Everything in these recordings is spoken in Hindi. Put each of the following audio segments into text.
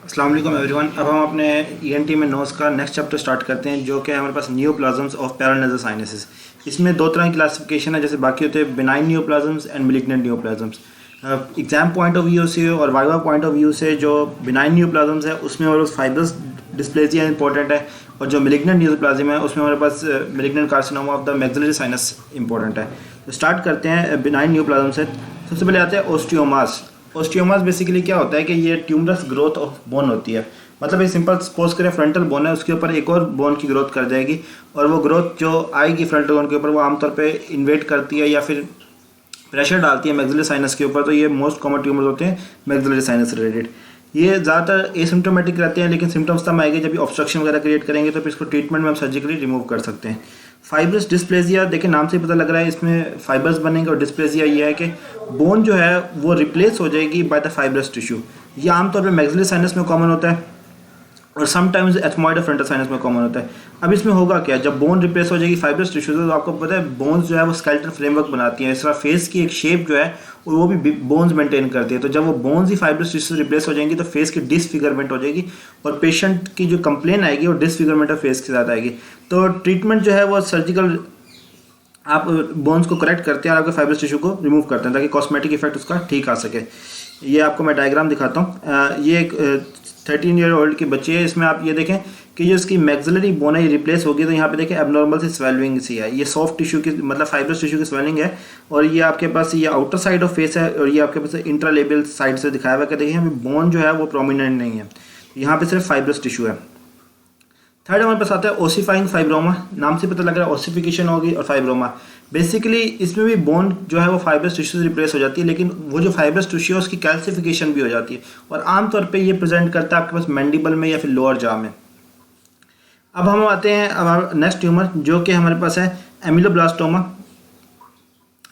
अस्सलाम वालेकुम एवरीवन। अब हम अपने ईएनटी में नोज़ का नेक्स्ट चैप्टर स्टार्ट करते हैं, जो कि हमारे पास नियोप्लाज्म्स ऑफ पैरानेजल साइनसेस। इसमें दो तरह की क्लासिफिकेशन है, जैसे बाकी होते हैं benign neoplasms and malignant neoplasms. Exam point of view से और वाइवा पॉइंट ऑफ व्यू से जो बिनाइन नियोप्लाज्म्स है उसमें हमारे पास फाइब्रस डिस्प्लेसिया इंपॉर्टेंट है, और जो मैलिग्नेंट नियोप्लाज्म है उसमें हमारे पास malignant carcinoma of the maxillary sinus important है। तो स्टार्ट करते हैं बिनाइन नियोप्लाज्म से। सबसे पहले आते हैं ओस्टियोमास। ओस्टियोमास बेसिकली क्या होता है कि ये ट्यूमरस ग्रोथ ऑफ बोन होती है। मतलब एक सिंपल सपोज करें फ्रंटल बोन है, उसके ऊपर एक और बोन की ग्रोथ कर जाएगी, और वो ग्रोथ जो आएगी फ्रंटल बोन के ऊपर वो आमतौर पे इन्वेट करती है या फिर प्रेशर डालती है मैक्सिलरी साइनस के ऊपर। तो ये मोस्ट कॉमन ट्यूमर्स होते हैं मैक्सिलरी साइनस रिलेटेड। ये ज़्यादातर एसिम्प्टोमेटिक रहते हैं, लेकिन सिम्टम्स तब आएंगे जब ऑब्स्ट्रक्शन वगैरह क्रिएट करेंगे, तो फिर इसको ट्रीटमेंट में हम सर्जिकली रिमूव कर सकते हैं। फाइब्रस डिस्प्लेसिया, देखिए नाम से ही पता लग रहा है इसमें फाइबर्स बनेंगे, और डिस्प्लेसिया ये है कि बोन जो है वो रिप्लेस हो जाएगी बाय द फाइब्रस टिश्यू। ये आमतौर पे मैक्सिलरी साइनस में कॉमन होता है और समटाइम्स एथमॉइड फ्रंटल साइनस में कॉमन होता है। अब इसमें होगा क्या, जब बोन रिप्लेस हो जाएगी फाइब्रस टिश्यू से, तो आपको पता है बोन्स जो है वो स्केलेटल फ्रेमवर्क बनाती है। इस तरह फेस की एक शेप जो है वो भी बोन्स मेंटेन करती है। तो जब वो बोन्स ही फाइब्रस टिश्यू से रिप्लेस हो जाएंगी तो फेस की डिसफिगरमेंट हो जाएगी, और पेशेंट की जो कंप्लेन आएगी वो डिसफिगरमेंट ऑफ फेस के साथ आएगी। तो ट्रीटमेंट जो है वो सर्जिकल, आप बोन्स को करेक्ट करते हैं और आपके फाइब्रस टिश्यू को रिमूव करते हैं ताकि कॉस्मेटिक इफेक्ट उसका ठीक आ सके। ये आपको मैं डायग्राम दिखाता हूँ। ये एक 13 ईयर ओल्ड की बच्ची है। इसमें आप ये देखें कि जो इसकी मैक्सिलरी बोन है ये रिप्लेस होगी, तो यहाँ पे देखें एबनॉर्मल सी स्वेलिंग सी है। ये सॉफ्ट टिश्यू की मतलब फाइब्रस टिश्यू की स्वेलिंग है, और ये आपके पास ये आउटर साइड ऑफ फेस है, और ये आपके पास इंट्रालेबियल साइड से दिखाया हुआ है कि देखिए यहाँ पे बोन जो है वो प्रोमिनेंट नहीं है, यहाँ पे सिर्फ फाइब्रस टिश्यू है। थर्ड हमारे पास आता है ओसिफाइंग फाइब्रोमा। नाम से पता लग रहा है ओसिफिकेशन होगी और फाइब्रोमा। बेसिकली इसमें भी बोन जो है वो फाइब्रस टिश्यू से रिप्लेस हो जाती है, लेकिन वो जो फाइब्रस टिश्यू है उसकी कैल्सिफिकेशन भी हो जाती है, और आमतौर पे ये प्रेजेंट करता है आपके पास मैंडिबल में या फिर लोअर जॉ में। अब हम आते हैं अब नेक्स्ट ट्यूमर, जो कि हमारे पास है एमिलोब्लास्टोमा।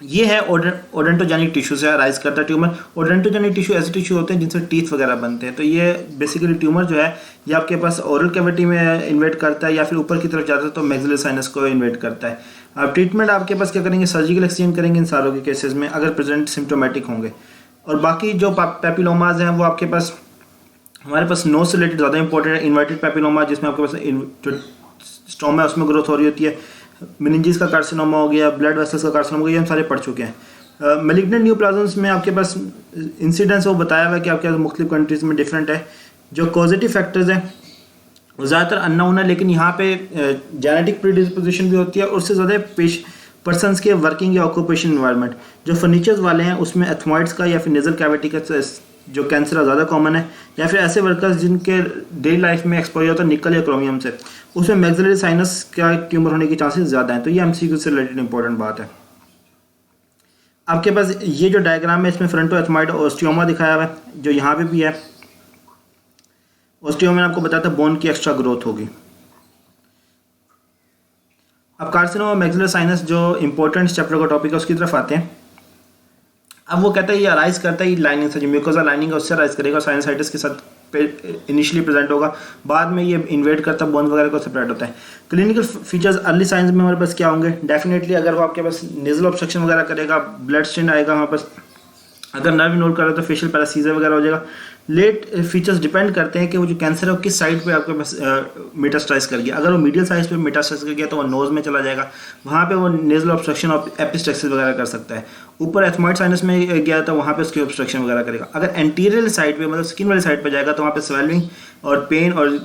ये है ओडेंटोजेनिक टिश्यू से राइज करता है ट्यूमर। ओडेंटोजेनिक टिश्यू ऐसे टिश्यू होते हैं जिनसे टीथ वगैरह बनते हैं। तो ये बेसिकली ट्यूमर जो है ये आपके पास ओरल कैविटी में इन्वेट करता है, या फिर ऊपर की तरफ जाता है तो मैक्सिलरी साइनस को इन्वेट करता है। अब ट्रीटमेंट आपके पास क्या करेंगे, सर्जिकल एक्सचेंज करेंगे इन सारों के केसेस में अगर प्रेजेंट सिम्टोमेटिक होंगे। और बाकी जो पैपिलोमाज हैं वो आपके पास हमारे पास नोज से रिलेटेड ज़्यादा इंपॉर्टेंट है। इन्वर्टेड पैपिलोमा, जिसमें आपके पास जो स्टोमा है उसमें ग्रोथ हो रही होती है। मेनिंजिस का कार्सिनोमा हो गया, ब्लड वेसल्स का कार्सिनोमा हो गया, ये हम सारे पढ़ चुके हैं। मैलिग्नेंट न्यूप्लाज्म्स में आपके पास इंसिडेंस वो बताया हुआ है कि आपके पास मुख्तलिफ कंट्रीज़ में डिफरेंट है। जो पॉजिटिव फैक्टर्स हैं वो ज़्यादातर अननोन है, लेकिन यहाँ पे जेनेटिक प्रीडिस्पोजिशन भी होती है, और उससे ज़्यादा पर्सनस के वर्किंग या ऑक्यूपेशन इन्वायरमेंट। जो फर्नीचर्स वाले हैं उसमें एथमॉइड्स का या फिर नेजल कैविटी का जो कैंसर ज़्यादा कॉमन है, या फिर ऐसे वर्कर्स जिनके डेली लाइफ में एक्सपोजर होता है निकल या क्रोमियम से, उसमें मैक्सिलरी साइनस का ट्यूमर होने की चांसेस ज़्यादा हैं। तो ये एमसीक्यू से रिलेटेड इंपॉर्टेंट बात है। आपके पास ये जो डायग्राम है इसमें फ्रंटो एथमॉइड ओस्टियोमा दिखाया हुआ है, जो यहाँ पे भी है। ओस्टियोमा में आपको बताया था बोन की एक्स्ट्रा ग्रोथ होगी। अब कार्सिनोमा मैक्सिलरी साइनस जो इंपॉर्टेंट चैप्टर का टॉपिक है उसकी तरफ आते हैं। अब वो कहता है ये अराइज करता है ये लाइनिंग से, जो म्यूकोसा लाइनिंग है उससे अराइज करेगा, साइनसाइटिस के साथ इनिशियली प्रेजेंट होगा, बाद में ये इन्वेट करता है बोन वगैरह को सेपरेट होता है। क्लिनिकल फीचर्स अर्ली साइंस में हमारे पास क्या होंगे, डेफिनेटली अगर वो आपके पास नेजल ऑब्स्ट्रक्शन वगैरह करेगा, ब्लड स्टेन आएगा हमारे पास, अगर नर्व इन्वॉल्व कर रहा है तो फेशियल पैरासीजर वगैरह हो जाएगा। लेट फीचर्स डिपेंड करते हैं कि वो जो कैंसर है वो किस साइड पे आपके पास मेटास्टाइज कर गया। अगर वो मीडियल साइड पे मेटास्टाइज कर गया तो वो नोज में चला जाएगा, वहाँ पे वो नेजल ऑब्स्ट्रक्शन और एपिस्टेक्सिस वगैरह कर सकता है। ऊपर एथमॉइड साइनस में गया तो वहाँ पे उसकी ऑब्स्ट्रक्शन वगैरह करेगा। अगर एंटीरियर साइड पे मतलब स्किन वाली साइड पे जाएगा तो वहाँ पे स्वेलिंग और पेन और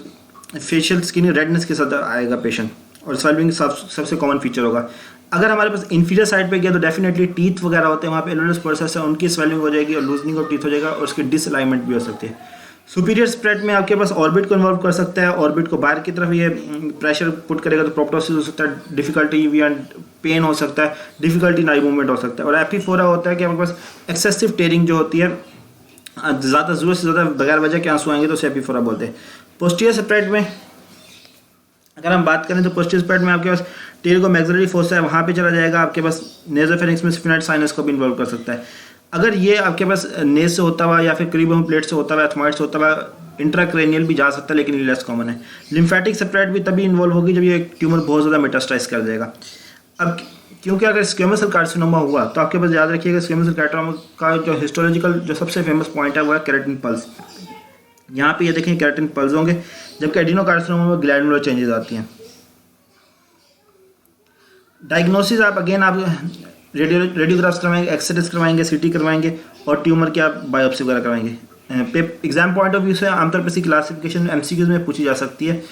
फेशियल स्किन रेडनेस के साथ आएगा पेशेंट, और स्वेलिंग सबसे कॉमन फीचर होगा। अगर हमारे पास इन्फीरियर साइड पे गया तो डेफिनेटली टीथ वगैरह होते हैं, वहाँ पे एलोनस प्रोसेस है, उनकी स्वेलिंग हो जाएगी और लूजनिंग ऑफ टीथ हो जाएगा, और उसकी डिसअलाइनमेंट भी हो सकती है। सुपीरियर स्प्रेड में आपके पास ऑर्बिट को इन्वॉल्व कर सकता है, ऑर्बिट को बाहर की तरफ ये प्रेशर पुट करेगा तो प्रोप्टोसिस हो सकता है, डिफिकल्टी एंड पेन हो सकता है, डिफिकल्टी इन आई मूवमेंट हो सकता है। और एपीफोरा होता है कि हमारे पास एक्सेसिव टेयरिंग जो होती है, ज़्यादा ज़रूरत से ज़्यादा बगैर वजह के आंसू आएंगे तो उसे एपीफोरा बोलते हैं। पोस्टीरियर स्प्रेड में अगर हम बात करें तो पोस्टीरियर स्प्रेड में आपके पास टेरिको मैक्सिलरी फोसा है, वहाँ पे चला जाएगा, आपके पास नेज़ोफेरिंक्स में स्फिनाइड साइनस को भी इन्वॉल्व कर सकता है। अगर ये आपके पास नेज से होता हुआ या फिर क्रीबोम प्लेट से होता हुआ, एथमॉइड से होता हुआ, इंट्राक्रेनियल भी जा सकता है, लेकिन ये लेस कॉमन है। लिम्फेटिक स्प्रेड भी तभी इन्वॉल्व होगी जब ये ट्यूमर बहुत ज़्यादा मेटास्टाइज कर जाएगा। अब क्योंकि अगर स्क्वेमस सेल कार्सिनोमा हुआ तो आपके पास याद रखिएगा स्क्वेमस सेल कार्सिनोमा का जो हिस्टोलॉजिकल जो सबसे फेमस पॉइंट है वो है केराटिन पल्स। यहाँ पे ये देखें केराटिन पल्स होंगे, जबकि एडिनोकार्सिनोमा में ग्लैंडुलर चेंजेस आती हैं। डायग्नोसिस आप अगेन आप रेडियोग्राफ्स करवाएंगे, एक्सरेज करवाएंगे, सीटी करवाएंगे और ट्यूमर की आप बायोप्सी वगैरह करवाएंगे। एग्जाम पॉइंट ऑफ व्यू से आमतौर पर इसकी क्लासिफिकेशन एमसीक्यूज में पूछी जा सकती है,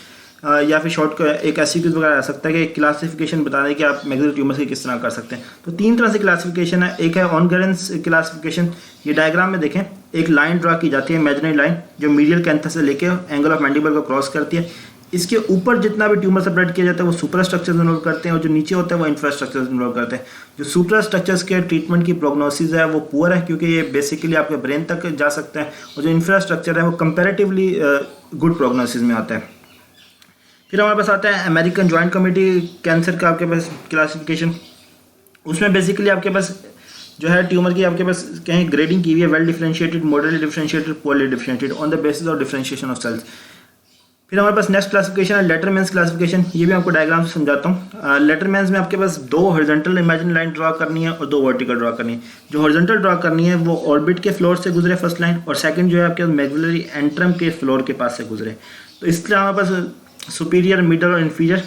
या फिर शॉर्ट एक एससीक्यूज वगैरह आ सकता है कि क्लासिफिकेशन बता दें कि आप मैक्सिलरी ट्यूमर की किस तरह कर सकते हैं। तो 3 तरह से क्लासिफिकेशन है। एक है ऑनगरेंस क्लासिफिकेशन, ये डायग्राम में देखें एक लाइन ड्रा की जाती है, इमेजिनरी लाइन, जो मीडियल कैंथस से लेके एंगल ऑफ मैंडिबल को क्रॉस करती है। इसके ऊपर जितना भी ट्यूमर सेपरेट किया जाता है वो सुपर स्ट्रक्चर्स इन्वॉल्व करते हैं, और जो नीचे होता है वो इंफ्रास्ट्रक्चर्स इन्वॉल्व करते हैं। जो सुपर स्ट्रक्चर्स के ट्रीटमेंट की प्रोग्नोसिस है वो पुअर है, क्योंकि ये बेसिकली आपके ब्रेन तक जा सकते हैं, और जो इंफ्रास्ट्रक्चर है वो कंपेरेटिवली गुड प्रोग्नोसिस में आता है। फिर हमारे पास आता है अमेरिकन जॉइंट कमेटी कैंसर का आपके पास क्लासिफिकेशन। उसमें बेसिकली आपके पास जो है ट्यूमर की आपके पास कहीं ग्रेडिंग की हुई है, well differentiated, moderately differentiated, poorly differentiated on the basis of differentiation of cells. फिर हमारे पास नेक्स्ट क्लासिफिकेशन है लेटरमैन्स क्लासिफिकेशन। ये भी आपको डायग्राम से समझाता हूँ। लेटरमैन्स में आपके पास 2 हॉरिजॉन्टल इमेजिनरी लाइन ड्रा करनी है और 2 वर्टिकल ड्रा करनी है। जो हॉरिजॉन्टल ड्रा करनी है वो ऑर्बिट के फ्लोर से गुजरे फर्स्ट लाइन, और सेकंड जो है आपके मैक्सिलरी एंट्रम के फ्लोर के पास से गुजरे। तो इसलिए हमारे पास सुपीरियर, मिडल और इन्फीरियर,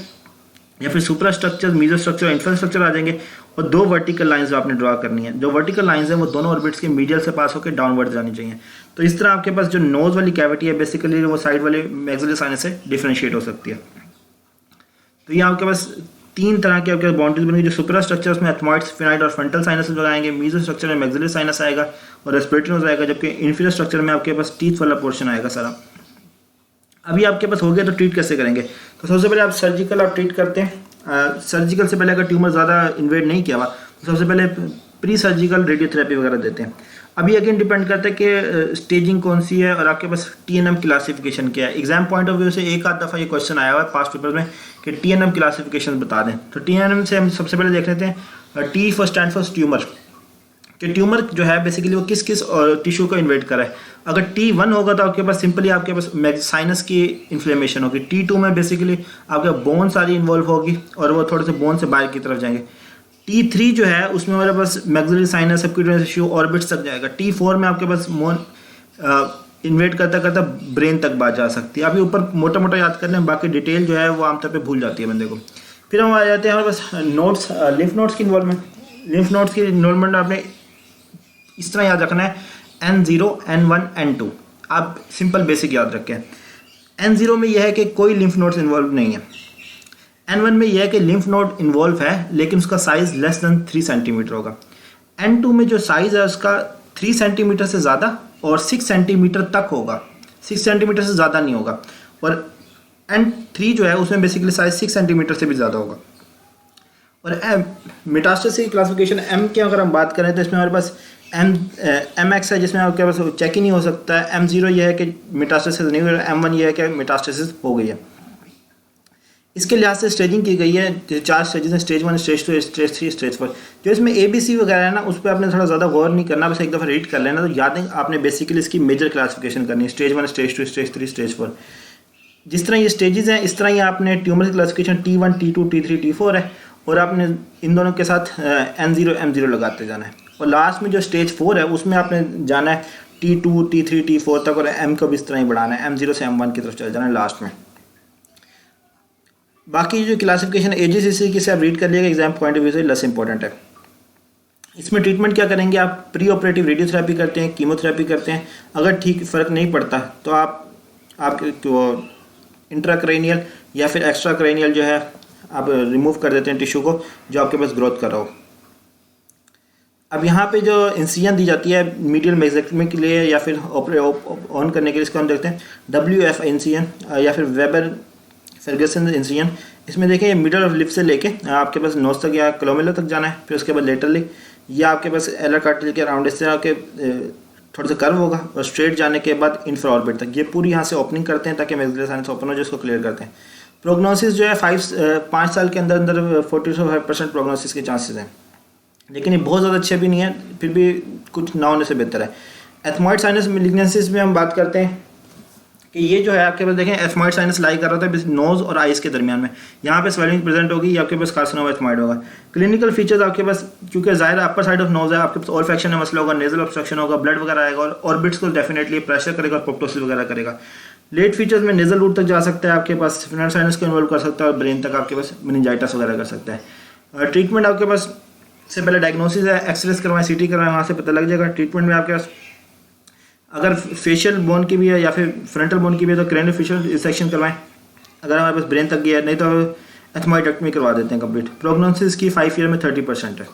या फिर सुपर स्ट्रक्चर, मीजो स्ट्रक्चर और इंफ्रास्ट्रक्चर आ जाएंगे, और 2 वर्टिकल लाइंस आपने ड्रा करनी है। जो वर्टिकल लाइंस हैं वो दोनों ऑर्बिट्स के मीडियल से पास होकर डाउनवर्ड जानी चाहिए। तो इस तरह आपके पास जो नोज वाली कैविटी है बेसिकली वो साइड वाले मैक्सिलरी साइनस से डिफरेंशिएट हो सकती है। तो ये आपके पास 3 तरह के आपके बाउंड्रीज बनेंगी। जो सुपर स्ट्रक्चर उसमें एथमॉइड्स, फिनाइड और फ्रंटल साइनस लगाएंगे, मीजो स्ट्रक्चर में मैक्सिलरी साइनस आएगा और रेस्पिरेटरी नोज आएगा, जबकि इंफीरियर स्ट्रक्चर में आपके पास टीथ वाला पोर्शन आएगा सारा। अभी आपके पास हो गया तो ट्रीट कैसे करेंगे? तो सबसे पहले आप सर्जिकल आप ट्रीट करते हैं। सर्जिकल से पहले अगर ट्यूमर ज़्यादा इन्वेड नहीं किया हुआ तो सबसे पहले प्री सर्जिकल रेडियोथेरेपी वगैरह देते हैं। अभी अगेन डिपेंड करता है कि स्टेजिंग कौन सी है और आपके पास टीएनएम क्लासिफिकेशन क्या है। एग्जाम पॉइंट ऑफ व्यू से एक आध दफ़ा ये क्वेश्चन आया हुआ है पास्ट पेपर में कि टीएनएम क्लासिफिकेशन बता दें। तो टीएनएम से हम सबसे पहले देख लेते हैं T for stand for tumour, कि ट्यूमर जो है बेसिकली वो किस किस टिश्यू को इन्वेट करा है। अगर T1 होगा तो आपके पास सिंपली आपके पास साइनस की इन्फ्लेमेशन होगी। T2 में बेसिकली आपके बोन सारी इन्वॉल्व होगी और वो थोड़े से बोन से बाहर की तरफ जाएंगे। T3 जो है उसमें हमारे पास maxillary sinus, subcutaneous tissue, orbits तक जाएगा। T4 में आपके पास मोन इन्वेट करता करता ब्रेन तक बात जा सकती है। अभी ऊपर मोटा मोटा याद कर लें, बाकी डिटेल जो है वो आमतौर पर भूल जाती है बंदे को। फिर हम आ जाते हैं हमारे पास नोट्स, लिम्फ नोट्स की इन्वॉल्वमेंट। लिम्फ नोट्स की इन्वॉल्वमेंट आपने इस तरह याद रखना है, N0, N1, N2। आप सिंपल बेसिक याद रखें। N0 में यह है कि कोई लिम्फ नोड्स इन्वॉल्व नहीं है। N1 में यह है कि लिम्फ नोड इन्वॉल्व है लेकिन उसका साइज लेस देन 3 सेंटीमीटर होगा। N2 में जो साइज है उसका 3 सेंटीमीटर से ज़्यादा और 6 सेंटीमीटर तक होगा, 6 सेंटीमीटर से ज़्यादा नहीं होगा। और N3 जो है उसमें बेसिकली साइज 6 सेंटीमीटर से भी ज़्यादा होगा। और मेटास्टेसिस की क्लासिफिकेशन M की अगर हम बात करें तो इसमें हमारे पास MX है जिसमें आपके पास चेक ही नहीं हो सकता है। M0 यह है कि मेटास्टेसिस नहीं हुआ, M1 यह है कि मेटास्टेसिस हो गई है। इसके लिहाज से स्टेजिंग की गई है, 4 स्टेजेस हैं, स्टेज 1, स्टेज 2, स्टेज 3, स्टेज 4। जो इसमें ABC वगैरह है ना उस पर आपने थोड़ा ज़्यादा गौर नहीं करना, बस एक दफ़ा रीड कर लेना तो याद है। आपने बेसिकली इसकी मेजर क्लासिफिकेशन करनी है, स्टेज 1, स्टेज 2, स्टेज 3, स्टेज 4। जिस तरह ये स्टेजेस हैं इस तरह ही आपने ट्यूमर की classification T1, T2, T3, T4 है, और आपने इन दोनों के साथ N0, M0 लगाते जाना है। और लास्ट में जो स्टेज 4 है उसमें आपने जाना है T2, T3, T4 तक, और M को भी इस तरह ही बढ़ाना है, M0 से M1 की तरफ चल जाना है लास्ट में। बाकी जो क्लासिफिकेशन AGCC की से आप रीड कर लिएगा, एग्जाम पॉइंट ऑफ व्यू से लेस इंपॉर्टेंट है। इसमें ट्रीटमेंट क्या करेंगे आप? प्री ऑपरेटिव रेडियोथेरेपी करते हैं, कीमोथेरेपी करते हैं। अगर ठीक फ़र्क नहीं पड़ता तो आप इंट्राक्रेनियल या फिर एक्स्ट्राक्रेनियल जो है आप रिमूव कर देते हैं टिश्यू को जो आपके पास ग्रोथ कर रहा हो। अब यहाँ पे जो इंसिजन दी जाती है मीडियल मैक्सेक्टमी के लिए या फिर ऑन करने के लिए, इसको हम देखते हैं WF इंसिजन या फिर वेबर फर्गसन इंसिजन। इसमें देखें ये मिडल ऑफ लिप से लेके आपके पास नोज तक या क्लोमेला तक जाना है, फिर उसके बाद लेटरली या आपके पास एलर कार्टिलेज के अराउंड इस तरह के थोड़ा सा कर्व होगा, और स्ट्रेट जाने के बाद इंफ्रा ऑर्बिट तक ये पूरी यहाँ से ओपनिंग करते हैं ताकि मैक्सिलरी साइनस ओपन हो, जिसको क्लियर करते हैं। प्रोग्नोसिस जो है 5 साल के अंदर 45% प्रोग्नोसिस के चांसेस हैं, लेकिन ये बहुत ज़्यादा अच्छे भी नहीं है, फिर भी कुछ ना होने से बेहतर है। एथमॉइड साइनस मैलिग्नेंसिस में हम बात करते हैं कि ये जो है आपके पास देखें एथमॉइड साइनस लाई कर रहा था नोज और आइस के दरमियान में, यहाँ पे स्वेलिंग प्रेजेंट होगी, आपके पास कार्सिनोमा एथमॉइड होगा। क्लिनिकल फीचर्स आपके पास, क्योंकि जाहिर अपर साइड ऑफ नोज है, आपके पास ऑल्फैक्शन में मसला होगा, नेजल ऑब्स्ट्रक्शन होगा, ब्लड वगैरह आएगा और ऑर्बिट्स को डेफिनेटली प्रेशर करेगा और पोप्टोसिस वगैरह करेगा। लेट फीचर्स में नेजल रूट तक जा सकता है, आपके पास स्फिनोइड साइनस को इन्वॉल्व कर सकता है और ब्रेन तक आपके पास मेनिंजाइटिस वगैरह कर सकता है। ट्रीटमेंट आपके पास से पहले डायग्नोसिस है, एक्सरेस करवाएं, सीटी करवाएं, वहाँ से पता लग जाएगा। ट्रीटमेंट में आपके पास अगर फेशियल बोन की भी है या फिर फ्रंटल बोन की भी है तो क्रेनियल फेशियल डिसेक्शन करवाएं, अगर हमारे पास ब्रेन तक गया है, नहीं तो एथमॉइडेक्टमी करवा देते हैं कंप्लीट। प्रोग्नोसिस की 5 ईयर में 30% है।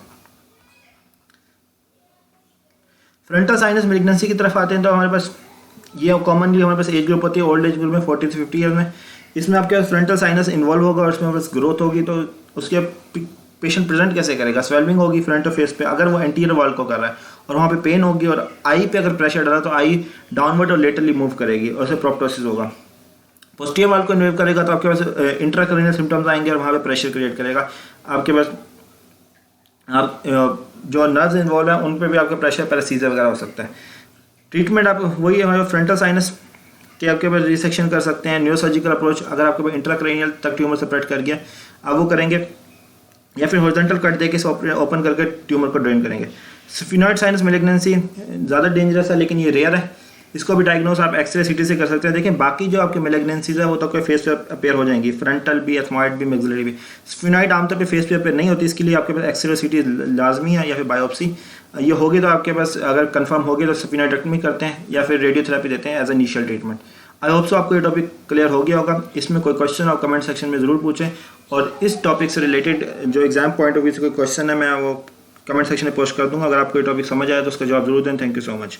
फ्रंटल साइनस मेलिग्नेंसी की तरफ आते हैं तो हमारे पास ये कॉमनली हमारे पास एज ग्रुप होती है ओल्ड एज ग्रुप में 40 से 50 ईयर में। इसमें आपके पास फ्रंटल साइनस इन्वॉल्व होगा और उसमें बस ग्रोथ होगी, तो उसके पेशेंट प्रेजेंट कैसे करेगा, स्वेलिंग होगी फ्रंट फेस पे अगर वो एंटीरियर वॉल को कर रहा है, और वहाँ पे पेन होगी, और आई पे अगर प्रेशर डाला तो आई डाउनवर्ड और लेटरली मूव करेगी और उसे प्रोप्टोसिस होगा। पोस्टीरियर वॉल को इन्वॉल्व करेगा तो आपके पास इंट्राक्रैनियल सिम्टम्स आएंगे और वहाँ पे प्रेशर क्रिएट करेगा। आपके पास आप जो नर्व्स इन्वॉल्व है उन पे भी आपका प्रेशर पैरासीजर वगैरह हो सकता है। ट्रीटमेंट आप वही हमारे फ्रंटल साइनस के आपके पास रिसेक्शन कर सकते हैं, न्यूरोसर्जिकल अप्रोच, अगर आपके पास इंट्राक्रैनियल तक ट्यूमर सेपरेट कर गया आप वो करेंगे, या फिर हॉरिजॉन्टल कट देके ओपन करके ट्यूमर को ड्रेन करेंगे। स्फिनोइड साइनस मेलिग्नेंसी ज़्यादा डेंजरस है लेकिन ये रेयर है, इसको भी डायग्नोस आप एक्सरे सीटी से कर सकते हैं। देखें बाकी जो आपके मेलिग्नेंसीज है वो तो कोई फेस पे अपेयर हो जाएंगी, फ्रंटल भी, एथमॉइड भी, मैक्सिलरी भी। स्फिनोइड आमतौर पे फेस पे अपेयर नहीं होती, इसके लिए आपके पास एक्सरे सीटी लाजमी है या फिर बायोप्सी। ये होगी तो आपके पास अगर कंफर्म होगी तो स्फिनोइडेक्टमी करते हैं या फिर रेडियोथेरेपी देते हैं as initial treatment. I hope so आपको ये टॉपिक क्लियर हो गया होगा। इसमें कोई क्वेश्चन आप कमेंट सेक्शन में ज़रूर पूछें, और इस टॉपिक से रिलेटेड जो एग्जाम पॉइंट ऑफ व्यू से कोई क्वेश्चन है मैं वो कमेंट सेक्शन में पोस्ट कर दूंगा। अगर आपको ये टॉपिक समझ आया तो उसका जवाब जरूर दें। Thank you so much.